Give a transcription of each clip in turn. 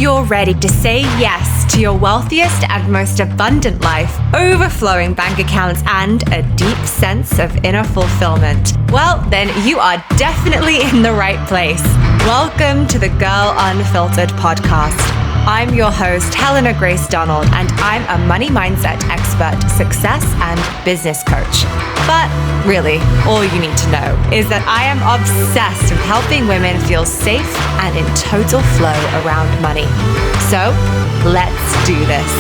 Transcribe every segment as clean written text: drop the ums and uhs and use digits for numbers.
you're ready to say yes to your wealthiest and most abundant life, overflowing bank accounts, and a deep sense of inner fulfillment, well, then you are definitely in the right place. Welcome to the Girl Unfiltered podcast. I'm your host, Helena Grace Donald, and I'm a money mindset expert, success and business coach. But really, all you need to know is that I am obsessed with helping women feel safe and in total flow around money. So let's do this.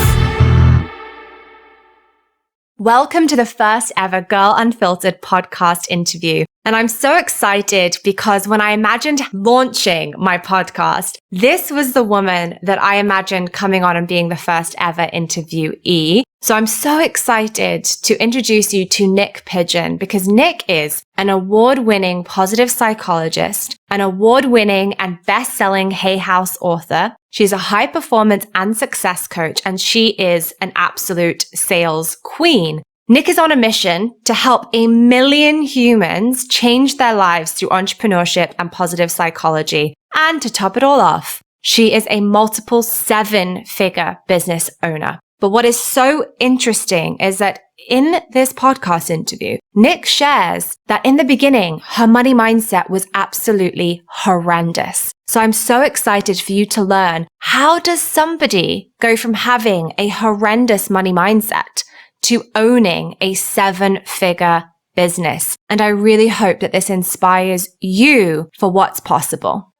Welcome to the first ever Girl Unfiltered podcast interview. And I'm so excited because when I imagined launching my podcast, this was the woman that I imagined coming on and being the first ever interviewee. So I'm so excited to introduce you to Niyc Pidgeon because Niyc is an award-winning positive psychologist, an award-winning and best-selling Hay House author. She's a high-performance and success coach, and she is an absolute sales queen. Niyc is on a mission to help 1 million humans change their lives through entrepreneurship and positive psychology. And to top it all off, she is a multiple 7-figure business owner. But what is so interesting is that in this podcast interview, Niyc shares that in the beginning, her money mindset was absolutely horrendous. So I'm so excited for you to learn, how does somebody go from having a horrendous money mindset to owning a 7-figure business? And I really hope that this inspires you for what's possible.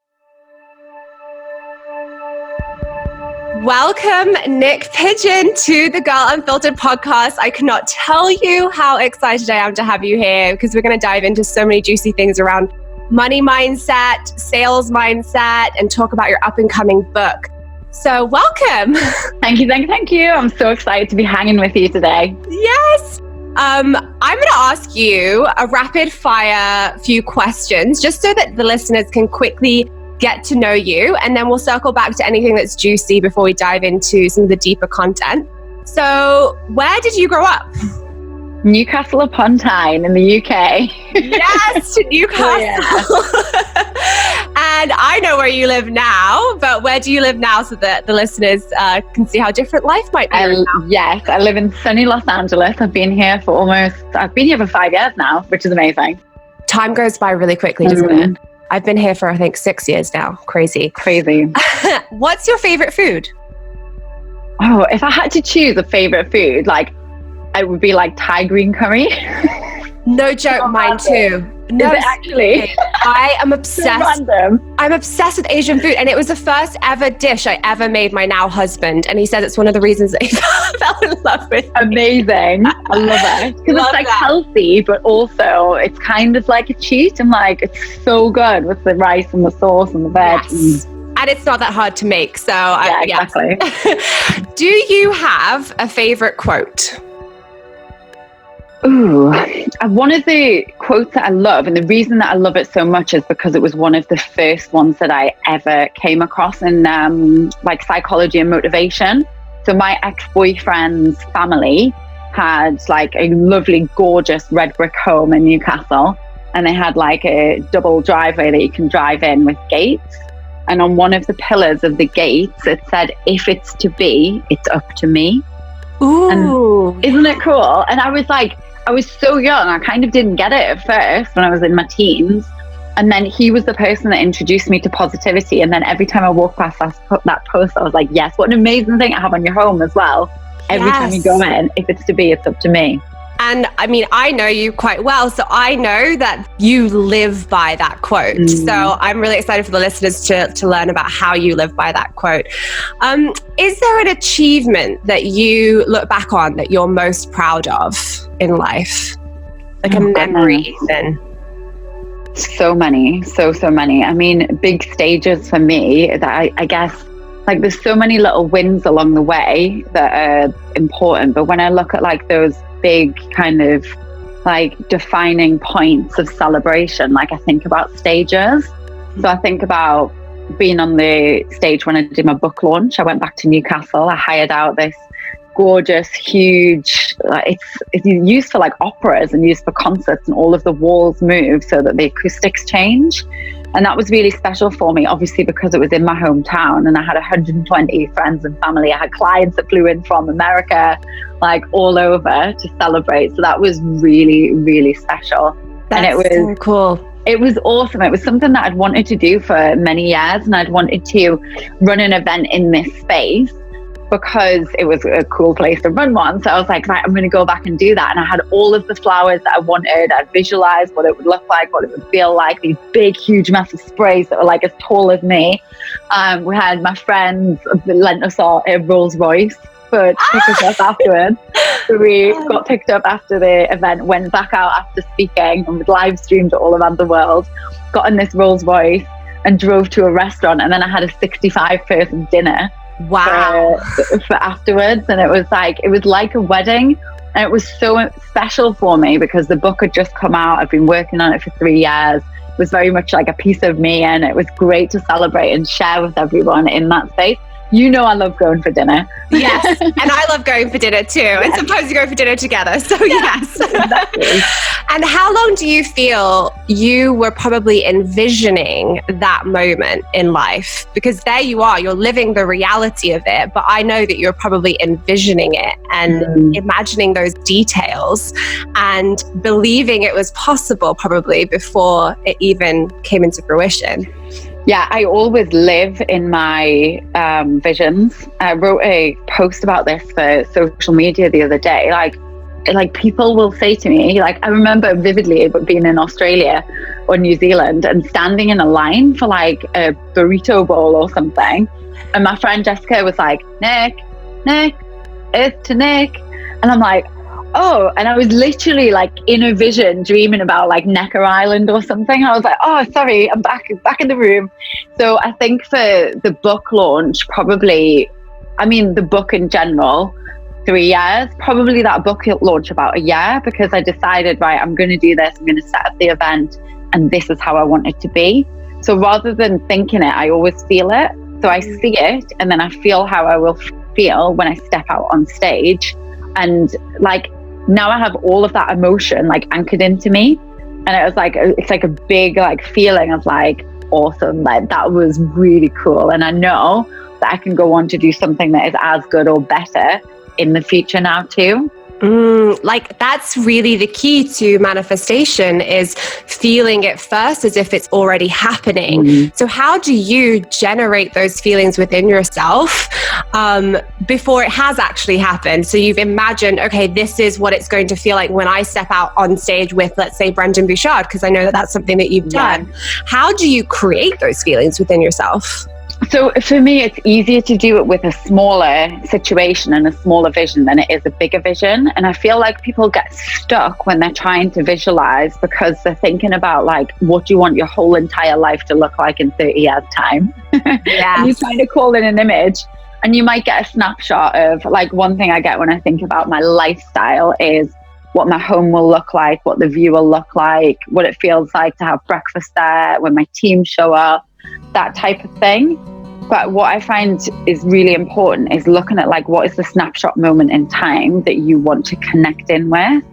Welcome, Niyc Pidgeon, to the Girl Unfiltered podcast. I cannot tell you how excited I am to have you here because we're going to dive into so many juicy things around money mindset, sales mindset, and talk about your up and coming book. So welcome. Thank you. I'm so excited to be hanging with you today. Yes. I'm going to ask you a rapid fire few questions just so that the listeners can quickly get to know you, and then we'll circle back to anything that's juicy before we dive into some of the deeper content. So where did you grow up? Newcastle upon Tyne in the UK. Yes, Newcastle. And I know where you live now, but where do you live now so that the listeners can see how different life might be right now? Yes, I live in sunny Los Angeles. I've been here for 5 years now, which is amazing. Time goes by really quickly, doesn't it? I've been here for, I think, 6 years now. Crazy. What's your favorite food? Oh, if I had to choose a favorite food, it would be Thai green curry. No joke, mine too. No, is it actually? I am obsessed. So random. I'm obsessed with Asian food, and it was the first ever dish I ever made my now husband, and he says it's one of the reasons that he fell in love with me. Amazing. I love it. Because it's healthy, but also it's kind of like a cheat. I'm it's so good with the rice and the sauce and the veg. Yes. And it's not that hard to make. So exactly. Do you have a favorite quote? Ooh, one of the quotes that I love, and the reason that I love it so much is because it was one of the first ones that I ever came across in psychology and motivation. So my ex-boyfriend's family had a lovely, gorgeous red brick home in Newcastle, and they had a double driveway that you can drive in with gates. And on one of the pillars of the gates, it said, "If it's to be, it's up to me." Ooh, and isn't it cool? And I was so young, I kind of didn't get it at first when I was in my teens. And then he was the person that introduced me to positivity. And then every time I walked past that post, I was like, yes, what an amazing thing to have on your home as well. Every time you go in, if it's to be, it's up to me. And I mean, I know you quite well, so I know that you live by that quote. So I'm really excited for the listeners to learn about how you live by that quote. Is there an achievement that you look back on that you're most proud of in life? A memory even? So many. I mean, big stages for me that I guess, there's so many little wins along the way that are important. But when I look at those big kind of defining points of celebration, I think about stages. So I think about being on the stage when I did my book launch. I went back to Newcastle. I hired out this gorgeous, huge, it's used for like operas and used for concerts, and all of the walls move so that the acoustics change. And that was really special for me, obviously, because it was in my hometown and I had 120 friends and family. I had clients that flew in from America, like all over to celebrate. So that was really, really special. That's and it was so cool. It was awesome. It was something that I'd wanted to do for many years, and I'd wanted to run an event in this space because it was a cool place to run one. So I was like, right, I'm going to go back and do that. And I had all of the flowers that I wanted. I visualized what it would look like, what it would feel like, these big, huge, massive sprays that were like as tall as me. We had my friends lent us all a Rolls Royce to pick us up afterwards. So we got picked up after the event, went back out after speaking, and was live streamed all around the world, got in this Rolls Royce and drove to a restaurant. And then I had a 65-person dinner. Wow. For afterwards. And it was like a wedding. And it was so special for me because the book had just come out. I've been working on it for 3 years. It was very much like a piece of me, and it was great to celebrate and share with everyone in that space. You know, I love going for dinner. Yes. And I love going for dinner too. Yes. And sometimes we go for dinner together. So yes. Exactly. And how long do you feel you were probably envisioning that moment in life? Because there you are, you're living the reality of it. But I know that you're probably envisioning it and imagining those details and believing it was possible probably before it even came into fruition. Yeah, I always live in my visions. I wrote a post about this for social media the other day. Like people will say to me, like I remember vividly being in Australia or New Zealand and standing in a line for like a burrito bowl or something. And my friend Jessica was like, Nick, it's to Nick. And I'm like, oh, and I was literally like in a vision dreaming about like Necker Island or something. I was like, oh, sorry, I'm back in the room. So I think for the book launch, probably, I mean, the book in general, 3 years, probably that book launch about a year, because I decided, right, I'm going to do this. I'm going to set up the event and this is how I want it to be. So rather than thinking it, I always feel it. So I see it and then I feel how I will feel when I step out on stage. And like, now I have all of that emotion like anchored into me, and it was like it's like a big like feeling of like awesome, like that was really cool, and I know that I can go on to do something that is as good or better in the future now too. Like that's really the key to manifestation, is feeling it first as if it's already happening. So how do you generate those feelings within yourself before it has actually happened? So you've imagined, okay, this is what it's going to feel like when I step out on stage with, let's say, Brendan Bouchard, because I know that that's something that you've done. How do you create those feelings within yourself? So for me, it's easier to do it with a smaller situation and a smaller vision than it is a bigger vision. And I feel like people get stuck when they're trying to visualize because they're thinking about like, what do you want your whole entire life to look like in 30 years time? Yeah. And you kind of call in an image and you might get a snapshot of like, one thing I get when I think about my lifestyle is what my home will look like, what the view will look like, what it feels like to have breakfast there, when my team show up, that type of thing. But what I find is really important is looking at like, what is the snapshot moment in time that you want to connect in with?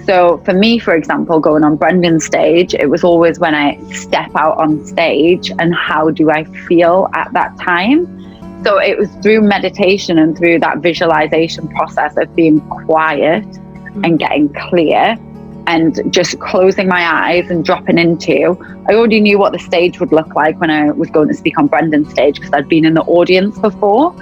So for me, for example, going on Brendan's stage, it was always when I step out on stage and how do I feel at that time? So it was through meditation and through that visualization process of being quiet and getting clear and just closing my eyes and dropping into, I already knew what the stage would look like when I was going to speak on Brendan's stage because I'd been in the audience before.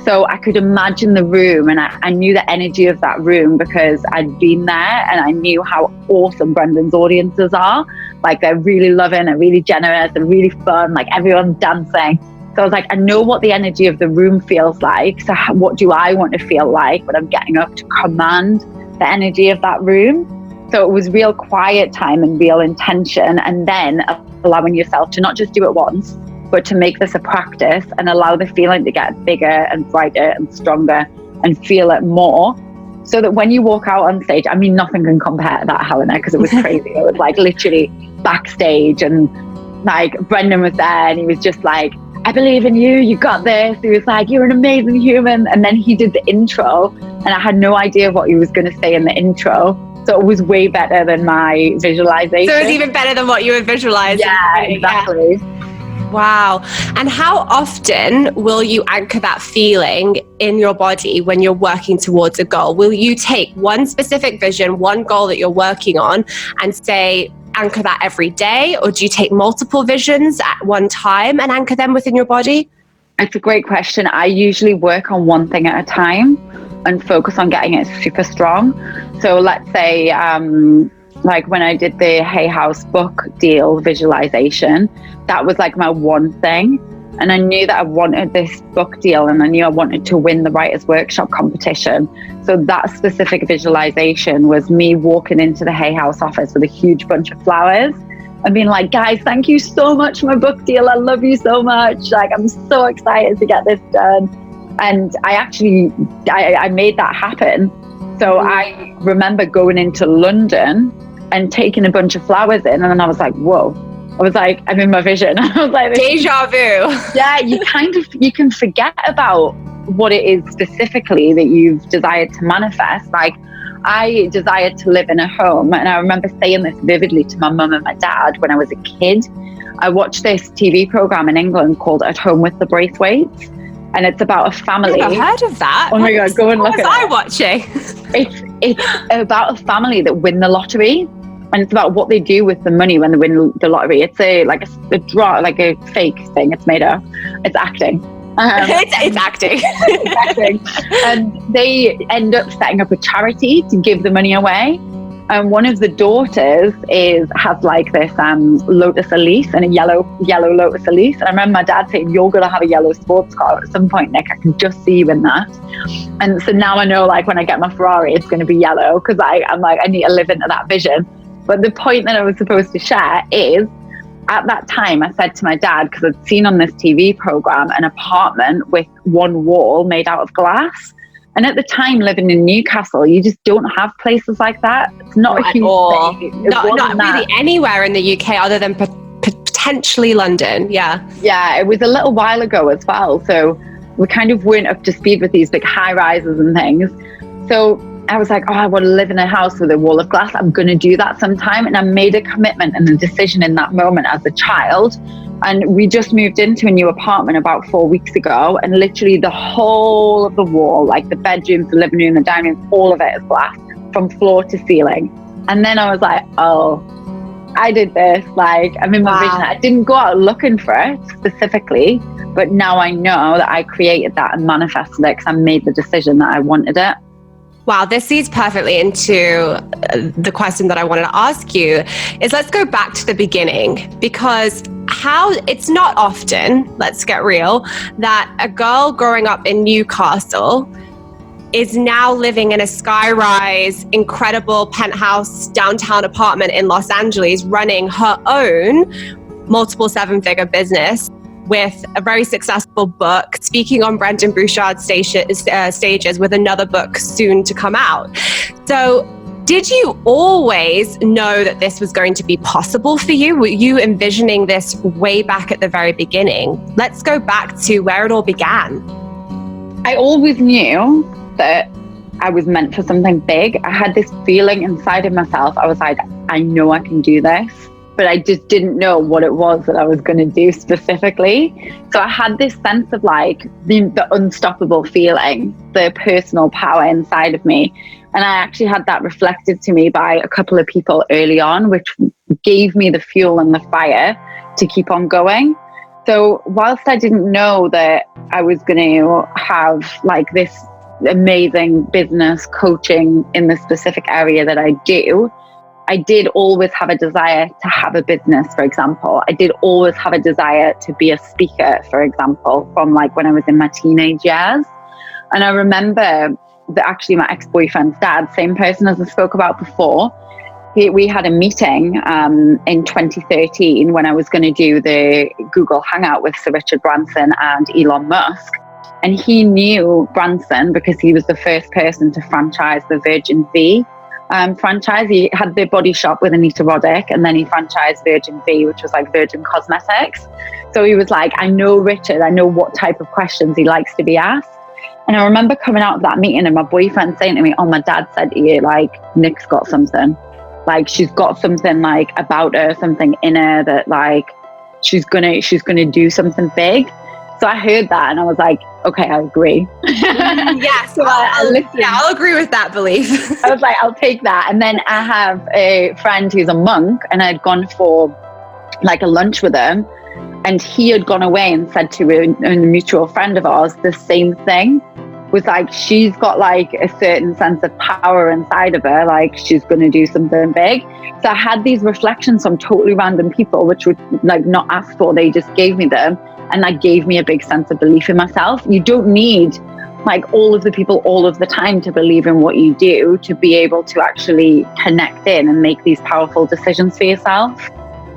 So I could imagine the room and I knew the energy of that room because I'd been there and I knew how awesome Brendan's audiences are. Like they're really loving, they're really generous, they're really fun, like everyone's dancing. So I was like, I know what the energy of the room feels like. So what do I want to feel like when I'm getting up to command the energy of that room? So it was real quiet time and real intention, and then allowing yourself to not just do it once, but to make this a practice and allow the feeling to get bigger and brighter and stronger and feel it more. So that when you walk out on stage, I mean, nothing can compare to that, Helena, because it was crazy. It was like literally backstage and like Brendan was there and he was just like, I believe in you. You got this. He was like, you're an amazing human. And then he did the intro and I had no idea what he was going to say in the intro. So it was way better than my visualization. So it was even better than what you were visualizing. Yeah, exactly. Yeah. Wow. And how often will you anchor that feeling in your body when you're working towards a goal? Will you take one specific vision, one goal that you're working on, and say, anchor that every day? Or do you take multiple visions at one time and anchor them within your body? It's a great question. I usually work on one thing at a time and focus on getting it super strong. So let's say, like when I did the Hay House book deal visualization, that was like my one thing. And I knew that I wanted this book deal and I knew I wanted to win the Writers' Workshop competition. So that specific visualization was me walking into the Hay House office with a huge bunch of flowers and being like, guys, thank you so much for my book deal. I love you so much. Like, I'm so excited to get this done. And I made that happen. So I remember going into London and taking a bunch of flowers in. And then I was like, whoa. I was like, I'm in my vision. I was like, deja vu. Yeah, you can forget about what it is specifically that you've desired to manifest. Like, I desired to live in a home. And I remember saying this vividly to my mum and my dad when I was a kid. I watched this TV program in England called At Home with the Braithwaites. And it's about a family. I've never heard of that. Oh my God, go and look at it. What was I watching? It's about a family that win the lottery. And it's about what they do with the money when they win the lottery. It's a draw, like a fake thing. It's made up. It's acting. It's acting. It's acting. And they end up setting up a charity to give the money away. And one of the daughters has like this Lotus Elise and a yellow Lotus Elise. And I remember my dad saying, you're going to have a yellow sports car at some point, Nick. I can just see you in that. And so now I know, like, when I get my Ferrari, it's going to be yellow because I'm like, I need to live into that vision. But the point that I was supposed to share is, at that time, I said to my dad, because I'd seen on this TV program an apartment with one wall made out of glass. And at the time, living in Newcastle, you just don't have places like that. It's not a huge thing. Not really anywhere in the UK other than potentially London. Yeah. Yeah, it was a little while ago as well. So we kind of weren't up to speed with these big high rises and things. So I was like, oh, I want to live in a house with a wall of glass. I'm going to do that sometime. And I made a commitment and a decision in that moment as a child. And we just moved into a new apartment about 4 weeks ago. And literally the whole of the wall, like the bedrooms, the living room, the dining room, all of it is glass from floor to ceiling. And then I was like, oh, I did this. Like, I'm in my vision. I didn't go out looking for it specifically. But now I know that I created that and manifested it because I made the decision that I wanted it. Wow, this leads perfectly into the question that I wanted to ask you is, let's go back to the beginning, because it's not often, let's get real, that a girl growing up in Newcastle is now living in a skyrise, incredible penthouse downtown apartment in Los Angeles, running her own multiple seven-figure business with a very successful book, speaking on Brendan Burchard's stages with another book soon to come out. So did you always know that this was going to be possible for you? Were you envisioning this way back at the very beginning? Let's go back to where it all began. I always knew that I was meant for something big. I had this feeling inside of myself. I was like, I know I can do this. But I just didn't know what it was that I was going to do specifically. So I had this sense of like the unstoppable feeling, the personal power inside of me. And I actually had that reflected to me by a couple of people early on, which gave me the fuel and the fire to keep on going. So whilst I didn't know that I was going to have like this amazing business coaching in the specific area that I do, I did always have a desire to have a business, for example. I did always have a desire to be a speaker, for example, from like when I was in my teenage years. And I remember that actually my ex-boyfriend's dad, same person as I spoke about before, we had a meeting in 2013 when I was going to do the Google Hangout with Sir Richard Branson and Elon Musk. And he knew Branson because he was the first person to franchise the Virgin V franchise. He had the body shop with Anita Roddick, and then he franchised Virgin V, which was like Virgin Cosmetics. So he was like, I know Richard, I know what type of questions he likes to be asked. And I remember coming out of that meeting and my boyfriend saying to me, oh, my dad said to you, like, Nick's got something. Like, she's got something like about her, something in her that like she's gonna do something big. So I heard that and I was like, okay, I agree. Yes, so I listened. Yeah, I'll agree with that belief. I was like, I'll take that. And then I have a friend who's a monk, and I'd gone for like a lunch with him, and he had gone away and said to a mutual friend of ours the same thing. Was like, she's got like a certain sense of power inside of her, like she's going to do something big. So I had these reflections from totally random people, which would like not ask for, they just gave me them. And that gave me a big sense of belief in myself. You don't need like all of the people all of the time to believe in what you do to be able to actually connect in and make these powerful decisions for yourself.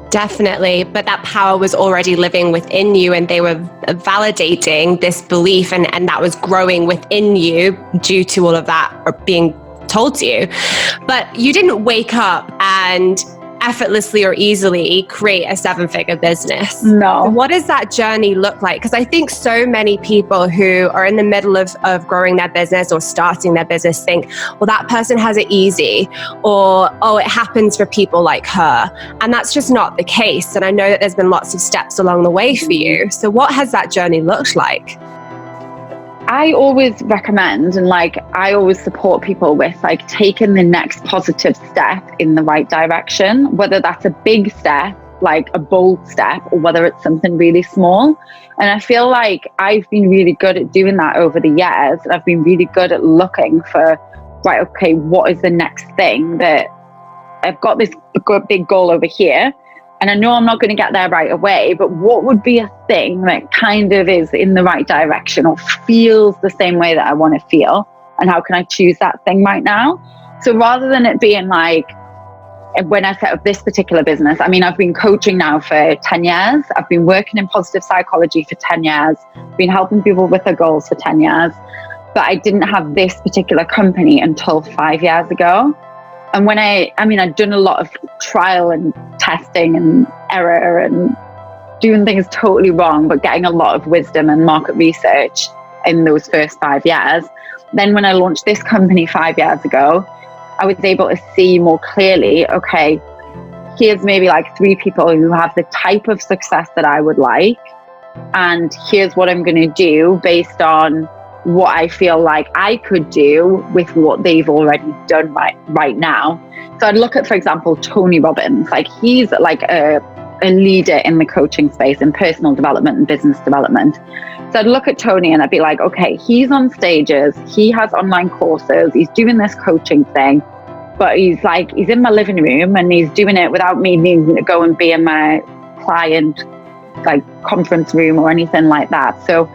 Definitely. But that power was already living within you, and they were validating this belief, and that was growing within you due to all of that being told to you. But you didn't wake up and effortlessly or easily create a 7-figure business. No. What does that journey look like? Because I think so many people who are in the middle of growing their business or starting their business think, well, that person has it easy, or, oh, it happens for people like her. And that's just not the case. And I know that there's been lots of steps along the way for you. So what has that journey looked like? I always recommend, and like I always support people with like taking the next positive step in the right direction, whether that's a big step, like a bold step, or whether it's something really small. And I feel like I've been really good at doing that over the years. And I've been really good at looking for, right, okay, what is the next thing that I've got this big goal over here. And I know I'm not going to get there right away, but what would be a thing that kind of is in the right direction or feels the same way that I want to feel? And how can I choose that thing right now? So rather than it being like, when I set up this particular business, I mean, I've been coaching now for 10 years. I've been working in positive psychology for 10 years, been helping people with their goals for 10 years. But I didn't have this particular company until 5 years ago. And when I'd done a lot of trial and testing and error and doing things totally wrong, but getting a lot of wisdom and market research in those first 5 years. Then when I launched this company 5 years ago, I was able to see more clearly, okay, here's maybe like 3 people who have the type of success that I would like. And here's what I'm going to do based on what I feel like I could do with what they've already done right now. So I'd look at, for example, Tony Robbins. Like, he's like a leader in the coaching space in personal development and business development. So I'd look at Tony and I'd be like, okay, he's on stages, he has online courses, he's doing this coaching thing, but he's in my living room and he's doing it without me needing to go and be in my client like conference room or anything like that. So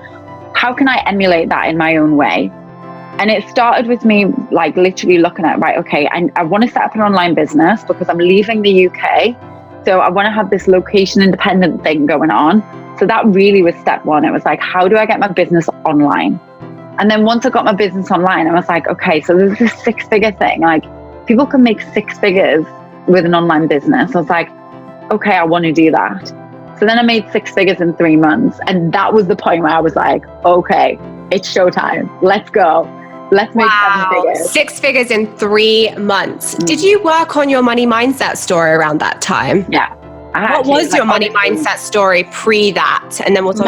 how can I emulate that in my own way? And it started with me like literally looking at, right, okay, I want to set up an online business because I'm leaving the UK. So I want to have this location independent thing going on. So that really was step one. It was like, how do I get my business online? And then once I got my business online, I was like, okay, so there's this 6-figure thing. Like, people can make 6 figures with an online business. I was like, okay, I want to do that. So then I made 6 figures in 3 months. And that was the point where I was like, okay, it's showtime. Let's go. Let's make 7 figures. 6 figures in 3 months. Did you work on your money mindset story around that time? Yeah. What was your money mindset story pre that? And then we'll talk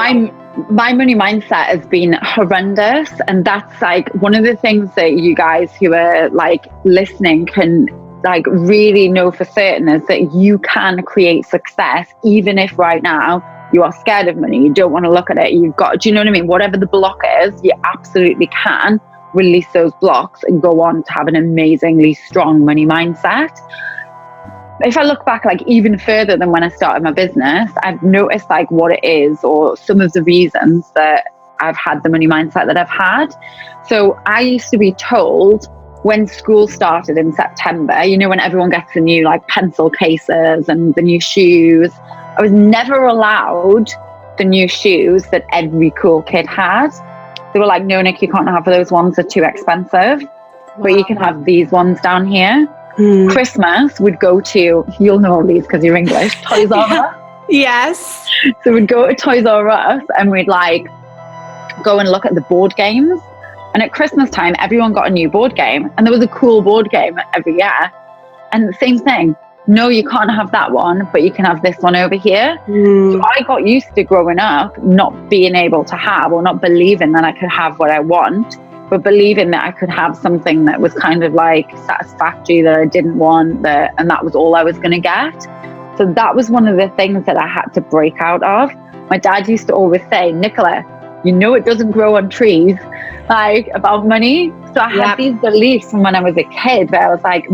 my money mindset has been horrendous. And that's like one of the things that you guys who are like listening can like really know for certain is that you can create success even if right now you are scared of money, you don't want to look at it, you've got, do you know what I mean? Whatever the block is, you absolutely can release those blocks and go on to have an amazingly strong money mindset. If I look back like even further than when I started my business, I've noticed like what it is or some of the reasons that I've had the money mindset that I've had. So I used to be told when school started in September, you know, when everyone gets the new like pencil cases and the new shoes, I was never allowed the new shoes that every cool kid had. They were like, no, Nick, you can't have those ones, they're too expensive, but you can have these ones down here. Christmas would go to, you'll know all these because you're English, Toys R Us. Yes. So we'd go to Toys R Us and we'd like go and look at the board games. And at Christmas time, everyone got a new board game, and there was a cool board game every year. And the same thing. No, you can't have that one, but you can have this one over here. So I got used to growing up not being able to have, or not believing that I could have what I want, but believing that I could have something that was kind of like satisfactory, that I didn't want, and that was all I was going to get. So that was one of the things that I had to break out of. My dad used to always say, Nicola, you know it doesn't grow on trees, like about money. So I had these beliefs from when I was a kid where I was like,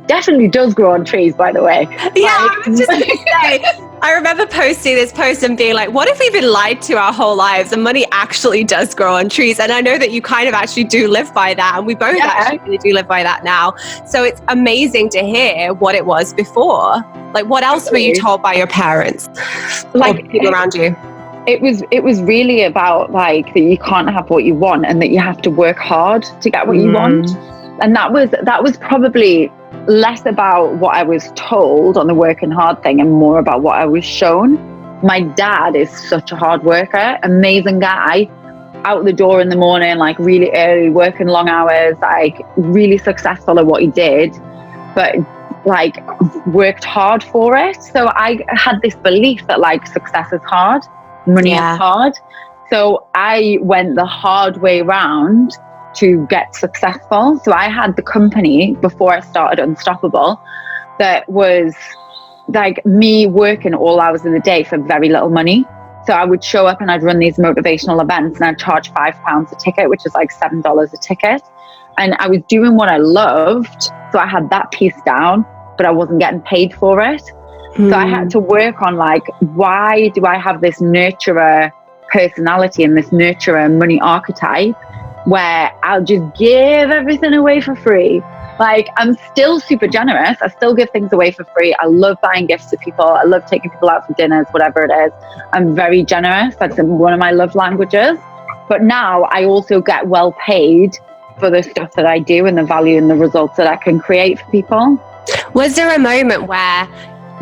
definitely does grow on trees, by the way. Yeah, I was just going to say, I remember posting this post and being like, what if we've been lied to our whole lives and money actually does grow on trees? And I know that you kind of actually do live by that. And we both actually really do live by that now. So it's amazing to hear what it was before. Like, what else were you told by your parents? Like people around you? It was really about like that you can't have what you want and that you have to work hard to get what you want. And that was probably less about what I was told on the working hard thing and more about what I was shown. My dad is such a hard worker, amazing guy, out the door in the morning, like really early, working long hours, like really successful at what he did, but like worked hard for it. So I had this belief that like success is hard, money is hard. So I went the hard way round to get successful. So I had the company before I started Unstoppable that was like me working all hours of the day for very little money. So I would show up and I'd run these motivational events and I'd charge £5 a ticket, which is like $7 a ticket. And I was doing what I loved. So I had that piece down, but I wasn't getting paid for it. So I had to work on like, why do I have this nurturer personality and this nurturer money archetype where I'll just give everything away for free? Like, I'm still super generous. I still give things away for free. I love buying gifts to people. I love taking people out for dinners, whatever it is. I'm very generous. That's one of my love languages. But now I also get well paid for the stuff that I do and the value and the results that I can create for people. Was there a moment where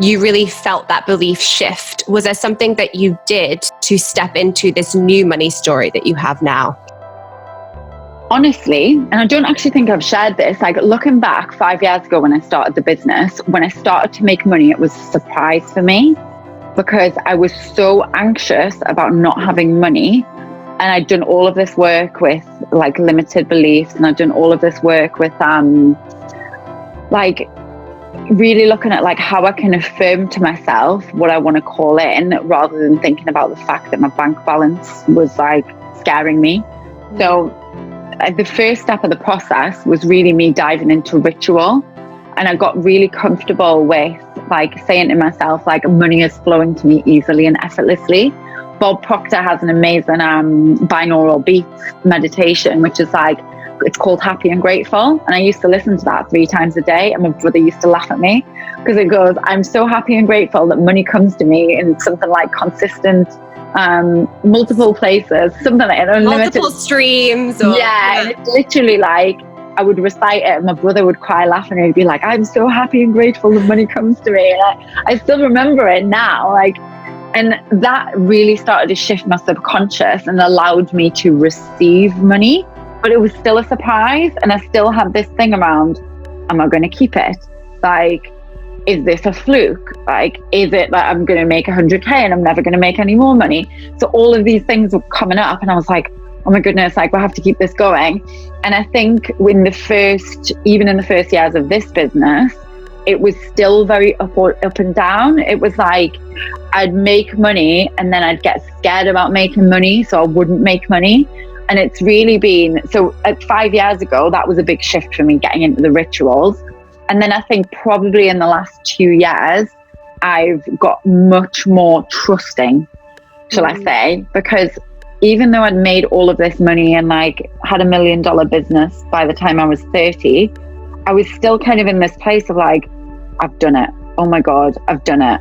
you really felt that belief shift? Was there something that you did to step into this new money story that you have now? Honestly, and I don't actually think I've shared this, like looking back 5 years ago when I started the business, when I started to make money, it was a surprise for me because I was so anxious about not having money. And I'd done all of this work with like limited beliefs, and I'd done all of this work with like really looking at like how I can affirm to myself what I want to call in rather than thinking about the fact that my bank balance was like scaring me. So the first step of the process was really me diving into ritual, and I got really comfortable with like saying to myself like money is flowing to me easily and effortlessly. Bob Proctor has an amazing binaural beats meditation, which is like, it's called Happy and Grateful, and I used to listen to that 3 times a day, and my brother used to laugh at me because it goes, I'm so happy and grateful that money comes to me in something like consistent multiple places, something like unlimited multiple streams and it's literally like I would recite it and my brother would cry laughing and he'd be like, I'm so happy and grateful that money comes to me. And I still remember it now, like, and that really started to shift my subconscious and allowed me to receive money. But it was still a surprise, and I still had this thing around, am I going to keep it? Like, is this a fluke? Like, is it that I'm going to make 100K and I'm never going to make any more money? So all of these things were coming up and I was like, oh my goodness, like, we'll have to keep this going. And I think even in the first years of this business, it was still very up and down. It was like, I'd make money and then I'd get scared about making money, so I wouldn't make money. And it's really been, so at 5 years ago, that was a big shift for me, getting into the rituals. And then I think probably in the last 2 years, I've got much more trusting, shall I say, because even though I'd made all of this money and like had $1 million business by the time I was 30, I was still kind of in this place of like, I've done it. Oh my God, I've done it.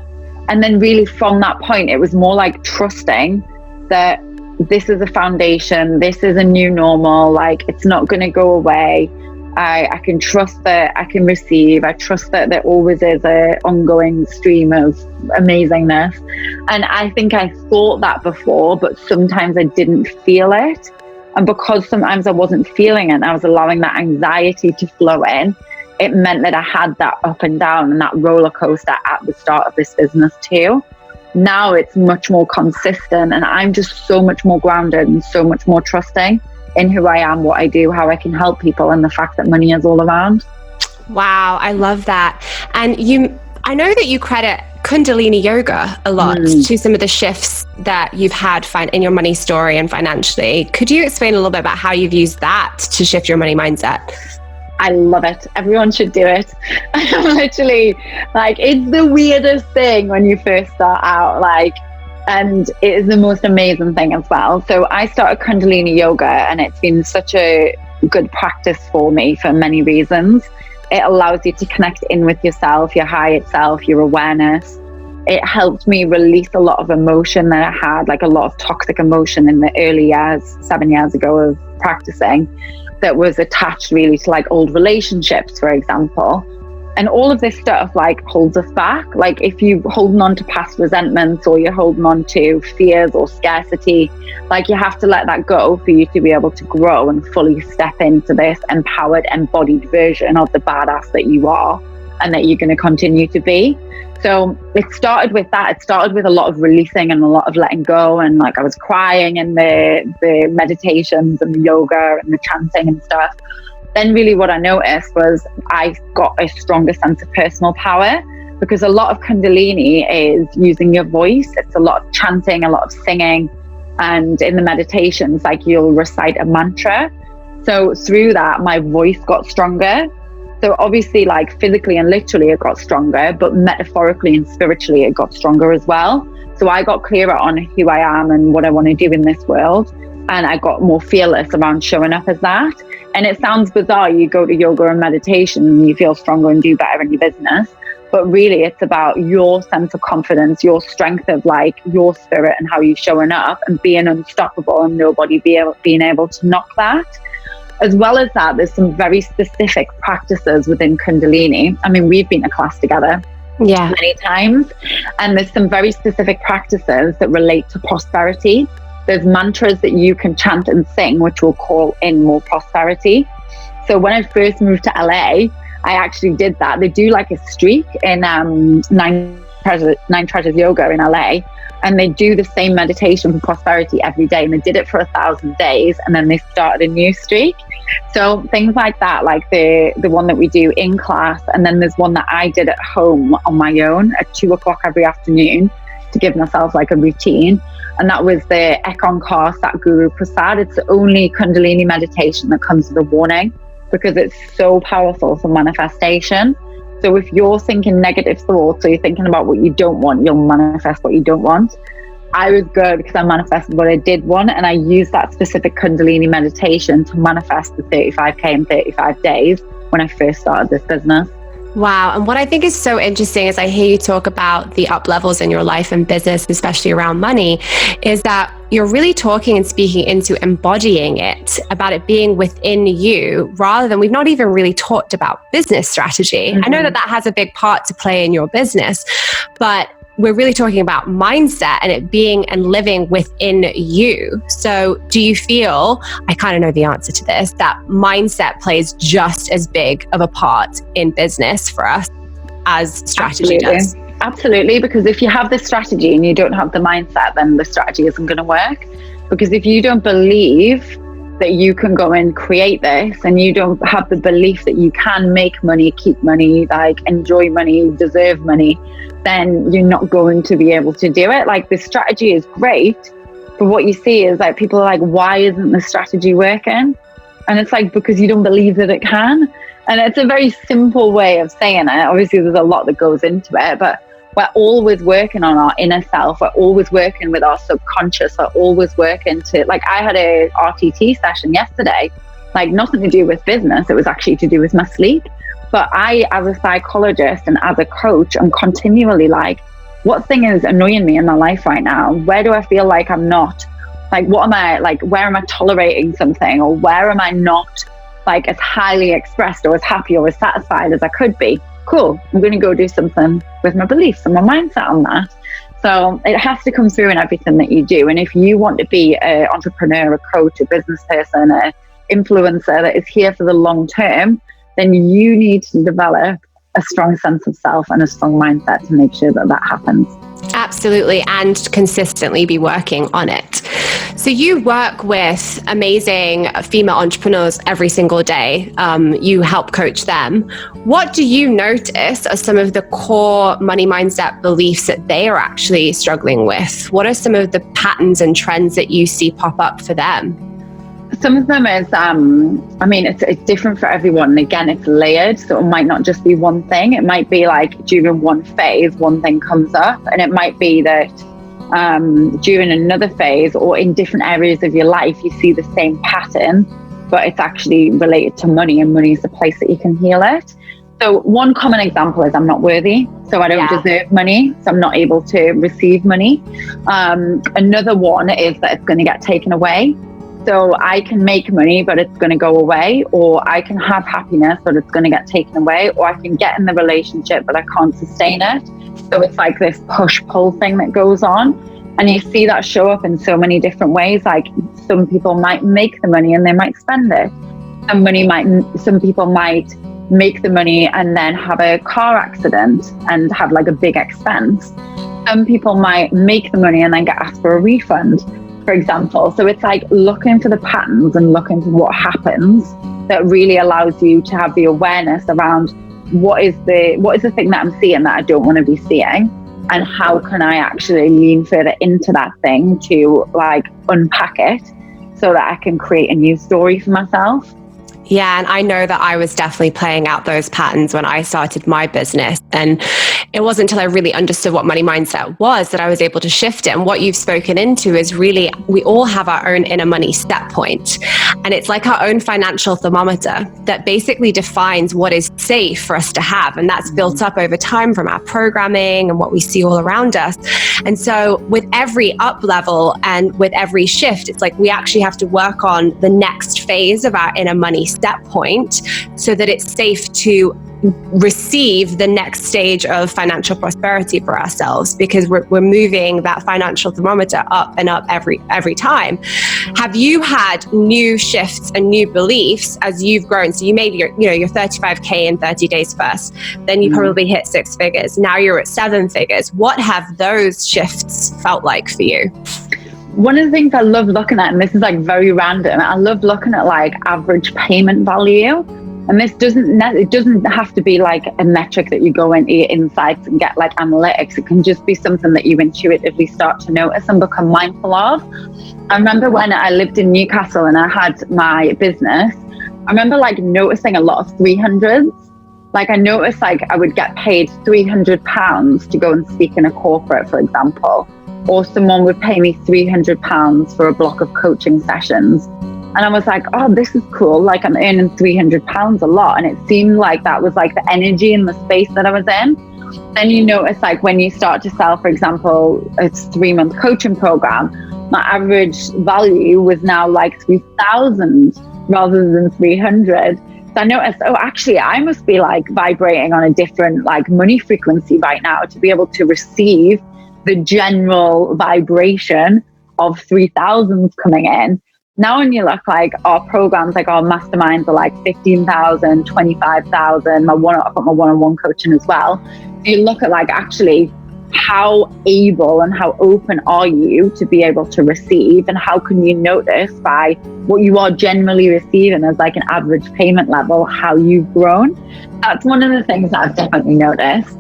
And then really from that point, it was more like trusting that this is a foundation, this is a new normal, like it's not going to go away. I can trust that I can receive. I trust that there always is an ongoing stream of amazingness. And I think I thought that before, but sometimes I didn't feel it. And because sometimes I wasn't feeling it, and I was allowing that anxiety to flow in, it meant that I had that up and down and that roller coaster at the start of this business too. Now it's much more consistent, and I'm just so much more grounded and so much more trusting in who I am, what I do, how I can help people, and the fact that money is all around. Wow, I love that. And I know that you credit Kundalini yoga a lot to some of the shifts that you've had in your money story and financially. Could you explain a little bit about how you've used that to shift your money mindset? I love it. Everyone should do it. I'm literally like, it's the weirdest thing when you first start out, and it is the most amazing thing as well. So I started Kundalini yoga, and it's been such a good practice for me for many reasons. It allows you to connect in with yourself, your higher self, your awareness. It helped me release a lot of emotion that I had, like a lot of toxic emotion in the early years, 7 years ago of practicing, that was attached really to like old relationships, for example. And all of this stuff like holds us back. Like if you're holding on to past resentments, or you're holding on to fears or scarcity, like you have to let that go for you to be able to grow and fully step into this empowered, embodied version of the badass that you are and that you're going to continue to be. So it started with that. It started with a lot of releasing and a lot of letting go. And like I was crying in the meditations and the yoga and the chanting and stuff. Then really what I noticed was I got a stronger sense of personal power, because a lot of Kundalini is using your voice. It's a lot of chanting, a lot of singing. And in the meditations, like you'll recite a mantra. So through that, my voice got stronger. So obviously like physically and literally it got stronger, but metaphorically and spiritually it got stronger as well. So I got clearer on who I am and what I want to do in this world. And I got more fearless around showing up as that. And it sounds bizarre, you go to yoga and meditation and you feel stronger and do better in your business. But really it's about your sense of confidence, your strength of like your spirit and how you're showing up and being unstoppable and nobody being able to knock that. As well as that, there's some very specific practices within Kundalini. I mean, we've been to class together many times. And there's some very specific practices that relate to prosperity. There's mantras that you can chant and sing, which will call in more prosperity. So when I first moved to LA, I actually did that. They do like a streak in Nine Treasures Yoga in LA. And they do the same meditation for prosperity every day. And they did it for 1,000 days. And then they started a new streak. So things like that, like the one that we do in class. And then there's one that I did at home on my own at 2:00 every afternoon to give myself like a routine. And that was the Ekankar Satguru Prasad. It's the only Kundalini meditation that comes with a warning, because it's so powerful for manifestation. So if you're thinking negative thoughts, or you're thinking about what you don't want, you'll manifest what you don't want. I was good because I manifested what I did want, and I used that specific Kundalini meditation to manifest the 35K in 35 days when I first started this business. Wow. And what I think is so interesting is I hear you talk about the up levels in your life and business, especially around money, is that you're really talking and speaking into embodying it, about it being within you, rather than we've not even really talked about business strategy. I know that that has a big part to play in your business, but we're really talking about mindset and it being and living within you. So do you feel, I kind of know the answer to this, that mindset plays just as big of a part in business for us as strategy does? Absolutely, because if you have the strategy and you don't have the mindset, then the strategy isn't going to work. Because if you don't believe that you can go and create this, and you don't have the belief that you can make money, keep money, like enjoy money, deserve money, then you're not going to be able to do it. Like the strategy is great, but what you see is like people are like, why isn't the strategy working? And it's like, because you don't believe that it can. And it's a very simple way of saying it. Obviously there's a lot that goes into it, but we're always working on our inner self. We're always working with our subconscious. We're always working to, like, I had a RTT session yesterday, like nothing to do with business. It was actually to do with my sleep. But I, as a psychologist and as a coach, I'm continually like, what thing is annoying me in my life right now? Where do I feel like I'm not? Like, what am I, like, where am I tolerating something? Or where am I not like as highly expressed or as happy or as satisfied as I could be. Cool, I'm going to go do something with my beliefs and my mindset on that. So it has to come through in everything that you do. And if you want to be an entrepreneur, a coach, a business person, an influencer that is here for the long term, then you need to develop a strong sense of self and a strong mindset to make sure that that happens. Absolutely, and consistently be working on it. So you work with amazing female entrepreneurs every single day. You help coach them. What do you notice are some of the core money mindset beliefs that they are actually struggling with? What are some of the patterns and trends that you see pop up for them? Some of them is, it's different for everyone. And again, it's layered. So it might not just be one thing. It might be like during one phase, one thing comes up. And it might be that during another phase or in different areas of your life, you see the same pattern, but it's actually related to money, and money is the place that you can heal it. So one common example is I'm not worthy. So I don't deserve money. So I'm not able to receive money. Another one is that it's going to get taken away. So I can make money, but it's going to go away, or I can have happiness, but it's going to get taken away, or I can get in the relationship, but I can't sustain it. So it's like this push-pull thing that goes on. And you see that show up in so many different ways. Like some people might make the money and they might spend it. Some people might make the money and then have a car accident and have like a big expense. Some people might make the money and then get asked for a refund, for example. So it's like looking for the patterns and looking for what happens that really allows you to have the awareness around what is the thing that I'm seeing that I don't want to be seeing, and how can I actually lean further into that thing to like unpack it so that I can create a new story for myself. Yeah, and I know that I was definitely playing out those patterns when I started my business. And it wasn't until I really understood what money mindset was that I was able to shift it. And what you've spoken into is really, we all have our own inner money set point. And it's like our own financial thermometer that basically defines what is safe for us to have. And that's built up over time from our programming and what we see all around us. And so with every up level and with every shift, it's like we actually have to work on the next phase of our inner money set point so that it's safe to receive the next stage of financial prosperity for ourselves, because we're moving that financial thermometer up and up every time. Have you had new shifts and new beliefs as you've grown? So you made your 35K in 30 days first, then you probably hit 6 figures. Now you're at 7 figures. What have those shifts felt like for you? One of the things I love looking at, and this is like very random, I love looking at like average payment value. And it doesn't have to be like a metric that you go into your insights and get like analytics. It can just be something that you intuitively start to notice and become mindful of. I remember when I lived in Newcastle and I had my business, I remember like noticing a lot of 300s. Like I noticed like I would get paid £300 to go and speak in a corporate, for example, or someone would pay me £300 for a block of coaching sessions. And I was like, oh, this is cool. Like I'm earning £300 a lot. And it seemed like that was like the energy in the space that I was in. Then you notice like when you start to sell, for example, it's 3-month coaching program, my average value was now like 3,000 rather than 300. So I noticed, oh, actually I must be like vibrating on a different like money frequency right now to be able to receive the general vibration of 3,000 coming in. Now, when you look like our programs, like our masterminds are like 15,000, 25,000, I've got my one-on-one coaching as well. So you look at like actually how able and how open are you to be able to receive, and how can you notice by what you are generally receiving as like an average payment level, how you've grown. That's one of the things that I've definitely noticed.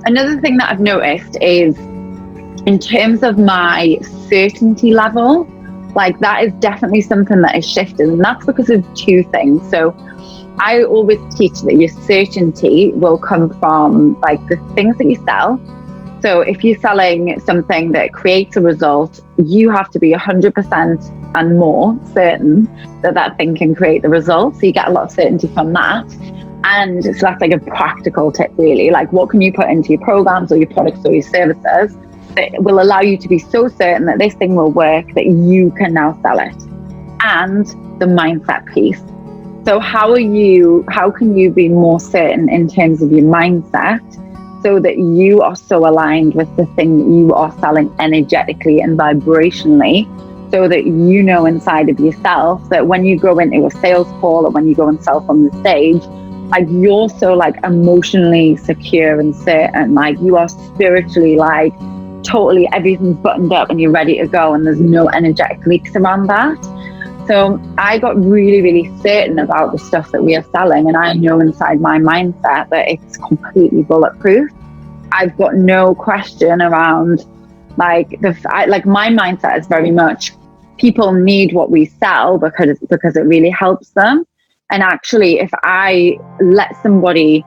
Another thing that I've noticed is in terms of my certainty level, like that is definitely something that has shifted, and that's because of 2 things. So I always teach that your certainty will come from like the things that you sell. So if you're selling something that creates a result, you have to be 100% and more certain that that thing can create the result. So you get a lot of certainty from that. And so that's like a practical tip really, like what can you put into your programs or your products or your services that will allow you to be so certain that this thing will work that you can now sell it. and the mindset piece. So how can you be more certain in terms of your mindset so that you are so aligned with the thing that you are selling energetically and vibrationally, so that you know inside of yourself that when you go into a sales call or when you go and sell from the stage, like you're so like emotionally secure and certain, like you are spiritually like totally everything's buttoned up and you're ready to go and there's no energetic leaks around that. So I got really, really certain about the stuff that we are selling, and I know inside my mindset that it's completely bulletproof. I've got no question around like my mindset is very much people need what we sell because it really helps them. And actually, if I let somebody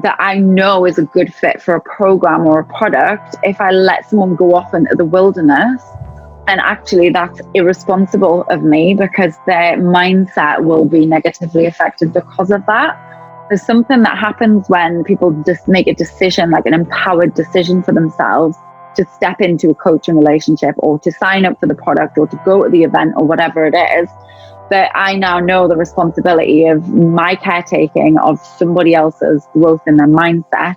that I know is a good fit for a program or a product, if I let someone go off into the wilderness, and actually that's irresponsible of me because their mindset will be negatively affected because of that. There's something that happens when people just make a decision, like an empowered decision for themselves to step into a coaching relationship or to sign up for the product or to go to the event or whatever it is, that I now know the responsibility of my caretaking of somebody else's growth in their mindset,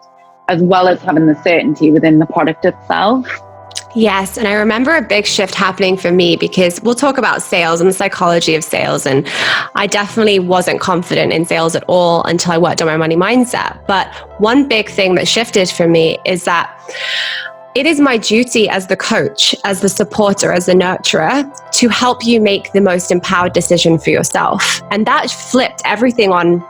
as well as having the certainty within the product itself. Yes. And I remember a big shift happening for me because we'll talk about sales and the psychology of sales. And I definitely wasn't confident in sales at all until I worked on my money mindset. But one big thing that shifted for me is that it is my duty as the coach, as the supporter, as the nurturer, to help you make the most empowered decision for yourself. And that flipped everything on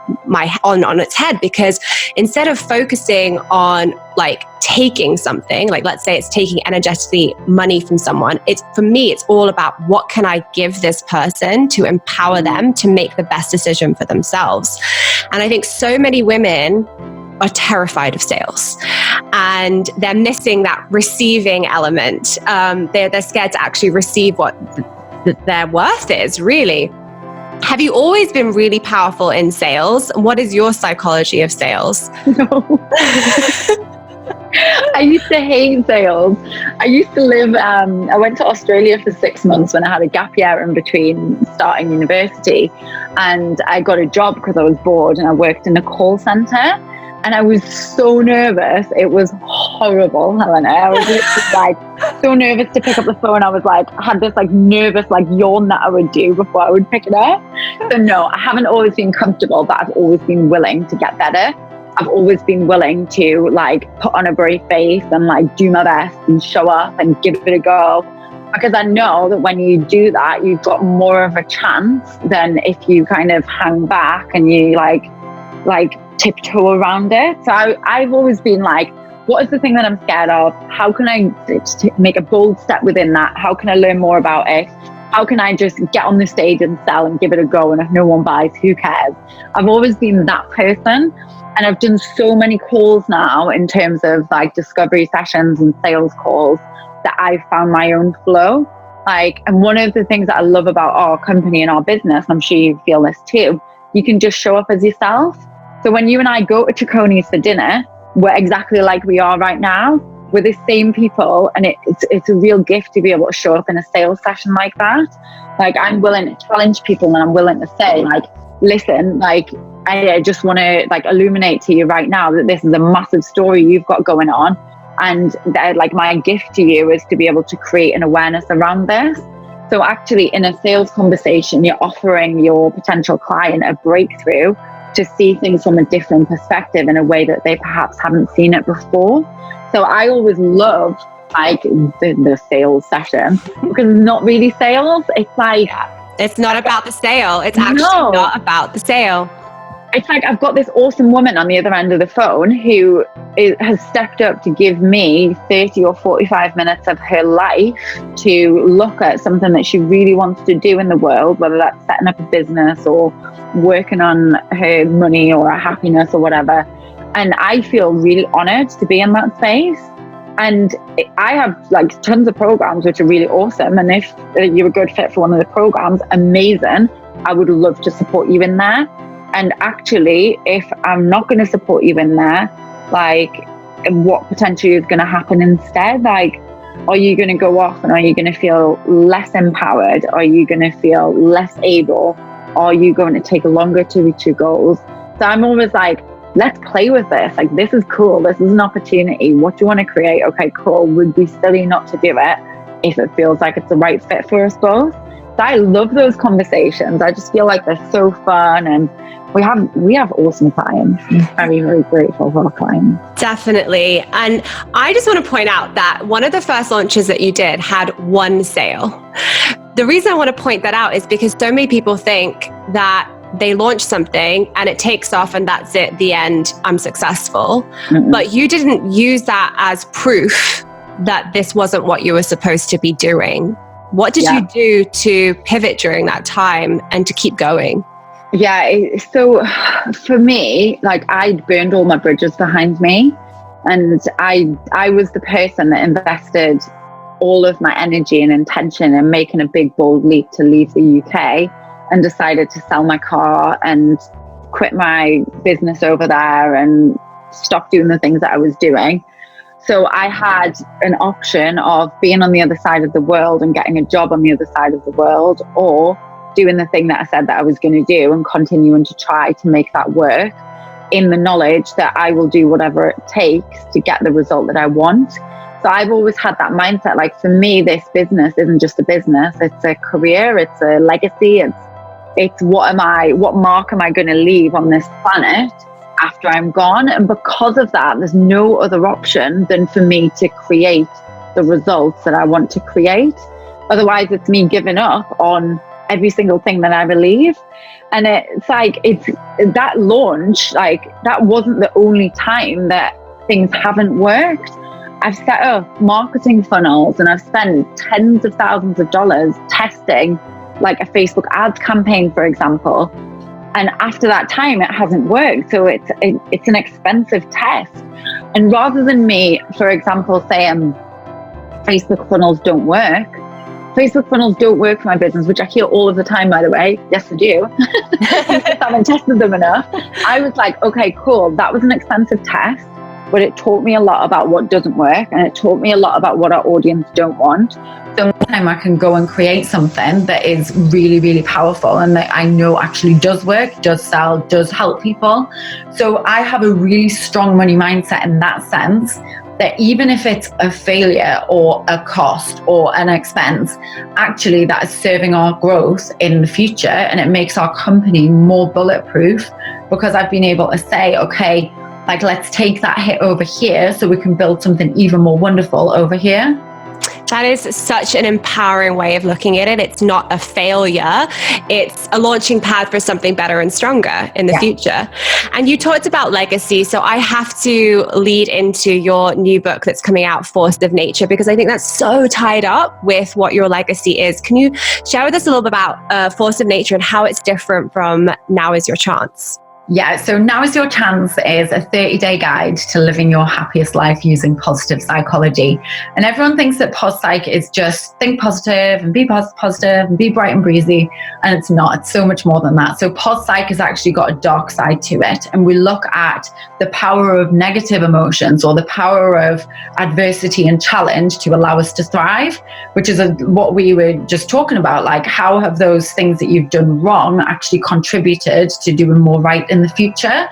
its head, because instead of focusing on like taking something, like let's say it's taking energetically money from someone, for me, it's all about what can I give this person to empower them to make the best decision for themselves. And I think so many women are terrified of sales and they're missing that receiving element. They're scared to actually receive what their worth is, really. Have you always been really powerful in sales? What is your psychology of sales? No. I used to hate sales. I used to live, I went to Australia for 6 months when I had a gap year in between starting university, and I got a job because I was bored, and I worked in a call center. And I was so nervous. It was horrible, Helena. I was literally like so nervous to pick up the phone. I was like, I had this like nervous like yawn that I would do before I would pick it up. So no, I haven't always been comfortable, but I've always been willing to get better. I've always been willing to like put on a brave face and like do my best and show up and give it a go. Because I know that when you do that, you've got more of a chance than if you kind of hang back and you like tiptoe around it. So I've always been like, what is the thing that I'm scared of? How can I make a bold step within that? How can I learn more about it? How can I just get on the stage and sell and give it a go? And if no one buys, who cares? I've always been that person. And I've done so many calls now in terms of like discovery sessions and sales calls that I've found my own flow. And one of the things that I love about our company and our business, and I'm sure you feel this too, you can just show up as yourself. So when you and I go to Chiconi's for dinner, we're exactly like we are right now. We're the same people, and it's a real gift to be able to show up in a sales session like that. Like I'm willing to challenge people, and I'm willing to say, like, listen, like I just want to like illuminate to you right now that this is a massive story you've got going on, and that, like my gift to you is to be able to create an awareness around this. So actually, in a sales conversation, you're offering your potential client a breakthrough to see things from a different perspective in a way that they perhaps haven't seen it before. So I always love like the sales session, because it's not really sales. It's like, it's not about the sale. It's actually not about the sale. It's like I've got this awesome woman on the other end of the phone who has stepped up to give me 30 or 45 minutes of her life to look at something that she really wants to do in the world, whether that's setting up a business or working on her money or her happiness or whatever. And I feel really honored to be in that space. And I have like tons of programs which are really awesome. And if you're a good fit for one of the programs, amazing. I would love to support you in there. And actually, if I'm not going to support you in there, like what potentially is going to happen instead? Like Are you going to go off and are you going to feel less empowered? Are you going to feel less able? Are you going to take longer to reach your goals? So I'm always like, let's play with this. Like, this is cool. This is an opportunity. What do you want to create? Okay, cool. Would be silly not to do it if it feels like it's the right fit for us both. So I love those conversations. I just feel like they're so fun, and we have awesome clients. I'm very, very grateful for our clients. Definitely. And I just want to point out that one of the first launches that you did had one sale. The reason I want to point that out is because so many people think that they launch something and it takes off and that's it, the end, I'm successful. Mm-hmm. But you didn't use that as proof that this wasn't what you were supposed to be doing. What did you do to pivot during that time and to keep going? Yeah, so for me, like, I'd burned all my bridges behind me, and I was the person that invested all of my energy and intention in making a big, bold leap to leave the UK, and decided to sell my car and quit my business over there and stop doing the things that I was doing. So I had an option of being on the other side of the world and getting a job on the other side of the world, or doing the thing that I said that I was going to do and continuing to try to make that work, in the knowledge that I will do whatever it takes to get the result that I want. So I've always had that mindset. Like, for me, this business isn't just a business, it's a career, it's a legacy, it's what mark am I going to leave on this planet after I'm gone? And because of that, there's no other option than for me to create the results that I want to create. Otherwise, it's me giving up on every single thing that I believe. And it's like, it's that launch, like, that wasn't the only time that things haven't worked. I've set up marketing funnels and I've spent tens of thousands of dollars testing, like, a Facebook ads campaign, for example. And after that time, it hasn't worked. So it's an expensive test. And rather than me, for example, saying Facebook funnels don't work, Facebook funnels don't work for my business, which I hear all of the time, by the way. Yes, I do. I just haven't tested them enough. I was like, okay, cool. That was an expensive test, but it taught me a lot about what doesn't work, and it taught me a lot about what our audience don't want. So next time I can go and create something that is really, really powerful and that I know actually does work, does sell, does help people. So I have a really strong money mindset in that sense, that even if it's a failure or a cost or an expense, actually that is serving our growth in the future, and it makes our company more bulletproof, because I've been able to say, okay, like, let's take that hit over here so we can build something even more wonderful over here. That is such an empowering way of looking at it. It's not a failure. It's a launching pad for something better and stronger in the future. And you talked about legacy. So I have to lead into your new book that's coming out, Force of Nature, because I think that's so tied up with what your legacy is. Can you share with us a little bit about Force of Nature and how it's different from Now Is Your Chance? Yeah, so Now Is Your Chance is a 30-day guide to living your happiest life using positive psychology. And everyone thinks that PosPsych is just think positive and be positive and be bright and breezy. And it's not. It's so much more than that. So PosPsych has actually got a dark side to it. And we look at the power of negative emotions, or the power of adversity and challenge to allow us to thrive, which is what we were just talking about. Like, how have those things that you've done wrong actually contributed to doing more right in the future?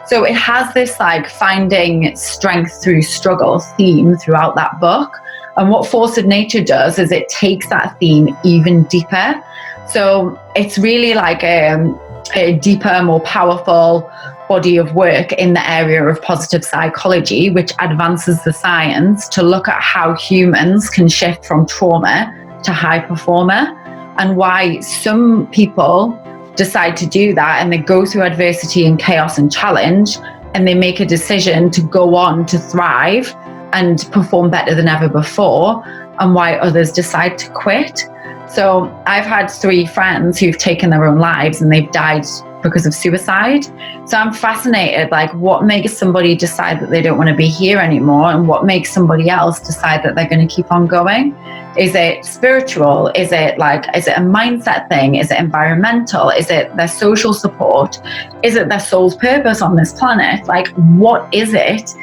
So it has this, like, finding strength through struggle theme throughout that book. And what Force of Nature does is it takes that theme even deeper. So it's really like a deeper, more powerful body of work in the area of positive psychology, which advances the science to look at how humans can shift from trauma to high performer, and why some people decide to do that and they go through adversity and chaos and challenge, and they make a decision to go on to thrive and perform better than ever before, and why others decide to quit. So I've had 3 friends who've taken their own lives and they've died because of suicide. So I'm fascinated, like, what makes somebody decide that they don't want to be here anymore, and what makes somebody else decide that they're going to keep on going. Is it spiritual? Is it a mindset thing? Is it environmental? Is it their social support? Is it their soul's purpose on this planet? Like, what is it?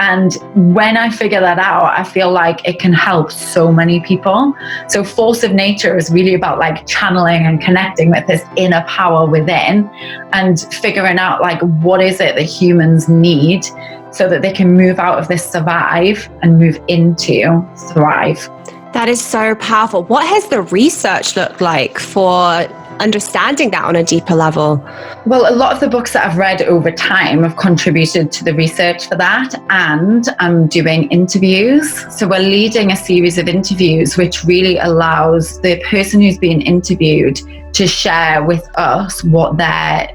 And when I figure that out, I feel like it can help so many people. So Force of Nature is really about like channeling and connecting with this inner power within and figuring out like what is it that humans need so that they can move out of this survive and move into thrive. That is so powerful. What has the research looked like for understanding that on a deeper level? Well, a lot of the books that I've read over time have contributed to the research for that, and I'm doing interviews. So we're leading a series of interviews which really allows the person who's being interviewed to share with us what their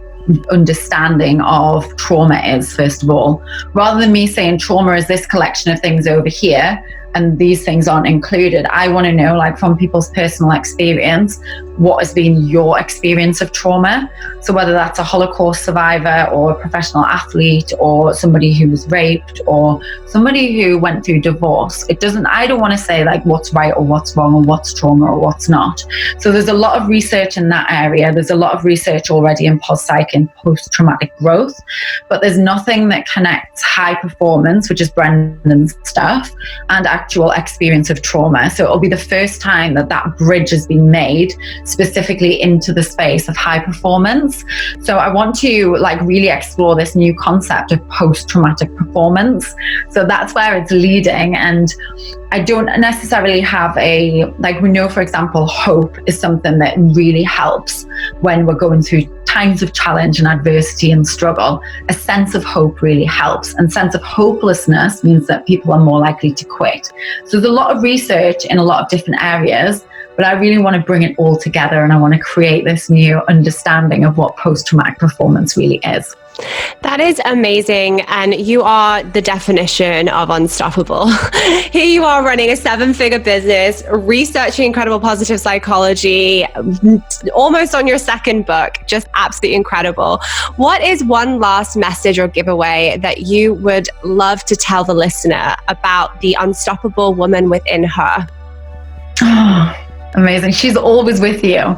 understanding of trauma is, first of all, rather than me saying trauma is this collection of things over here and these things aren't included. I want to know, like, from people's personal experience, what has been your experience of trauma? So whether that's a Holocaust survivor or a professional athlete or somebody who was raped or somebody who went through divorce, I don't want to say like what's right or what's wrong or what's trauma or what's not. So there's a lot of research in that area. There's a lot of research already in post-psych and post-traumatic growth, but there's nothing that connects high performance, which is Brendan's stuff, and actual experience of trauma. So it'll be the first time that that bridge has been made specifically into the space of high performance. So I want to like really explore this new concept of post-traumatic performance. So that's where it's leading. And I don't necessarily have we know, for example, hope is something that really helps when we're going through times of challenge and adversity and struggle. A sense of hope really helps, and sense of hopelessness means that people are more likely to quit. So there's a lot of research in a lot of different areas, but I really want to bring it all together, and I want to create this new understanding of what post-traumatic performance really is. That is amazing. And you are the definition of unstoppable. Here you are running a 7-figure business, researching incredible positive psychology, almost on your second book, just absolutely incredible. What is one last message or giveaway that you would love to tell the listener about the unstoppable woman within her? Amazing. She's always with you.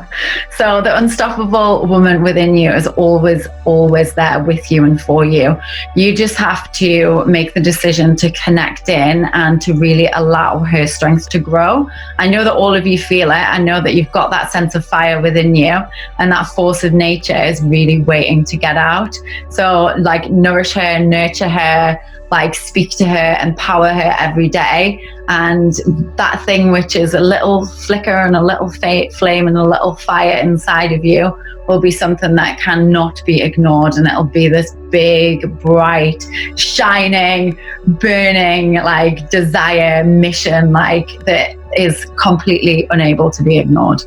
So the unstoppable woman within you is always, always there with you and for you. You just have to make the decision to connect in and to really allow her strength to grow. I know that all of you feel it. I know that you've got that sense of fire within you, and that force of nature is really waiting to get out. So like nourish her, nurture her, like speak to her, empower her every day. And that thing which is a little flicker and a little flame and a little fire inside of you will be something that cannot be ignored. And it'll be this big, bright, shining, burning, like desire, mission, like that is completely unable to be ignored.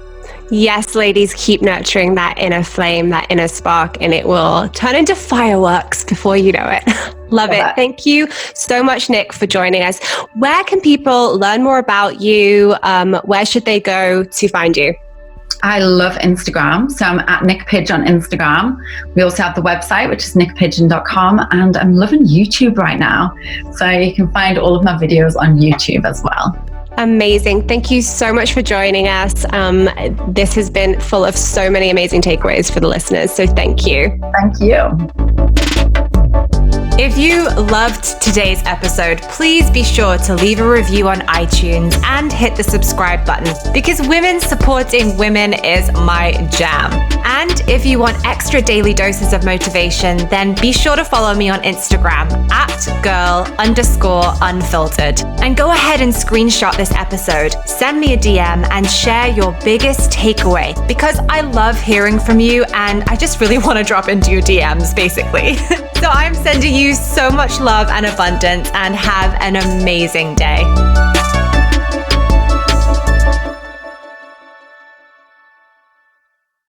Yes, ladies, keep nurturing that inner flame, that inner spark, and it will turn into fireworks before you know it. Love it. Thank you so much, Niyc, for joining us. Where can people learn more about you? Where should they go to find you? I love Instagram. So I'm at Niyc Pidge on Instagram. We also have the website, which is niycpidgeon.com. And I'm loving YouTube right now. So you can find all of my videos on YouTube as well. Amazing. Thank you so much for joining us. This has been full of so many amazing takeaways for the listeners. So thank you. Thank you. If you loved today's episode, please be sure to leave a review on iTunes and hit the subscribe button, because women supporting women is my jam. And if you want extra daily doses of motivation, then be sure to follow me on Instagram at girl_unfiltered. And go ahead and screenshot this episode, send me a DM, and share your biggest takeaway, because I love hearing from you and I just really want to drop into your DMs, basically. So I'm sending you so much love and abundance, and have an amazing day.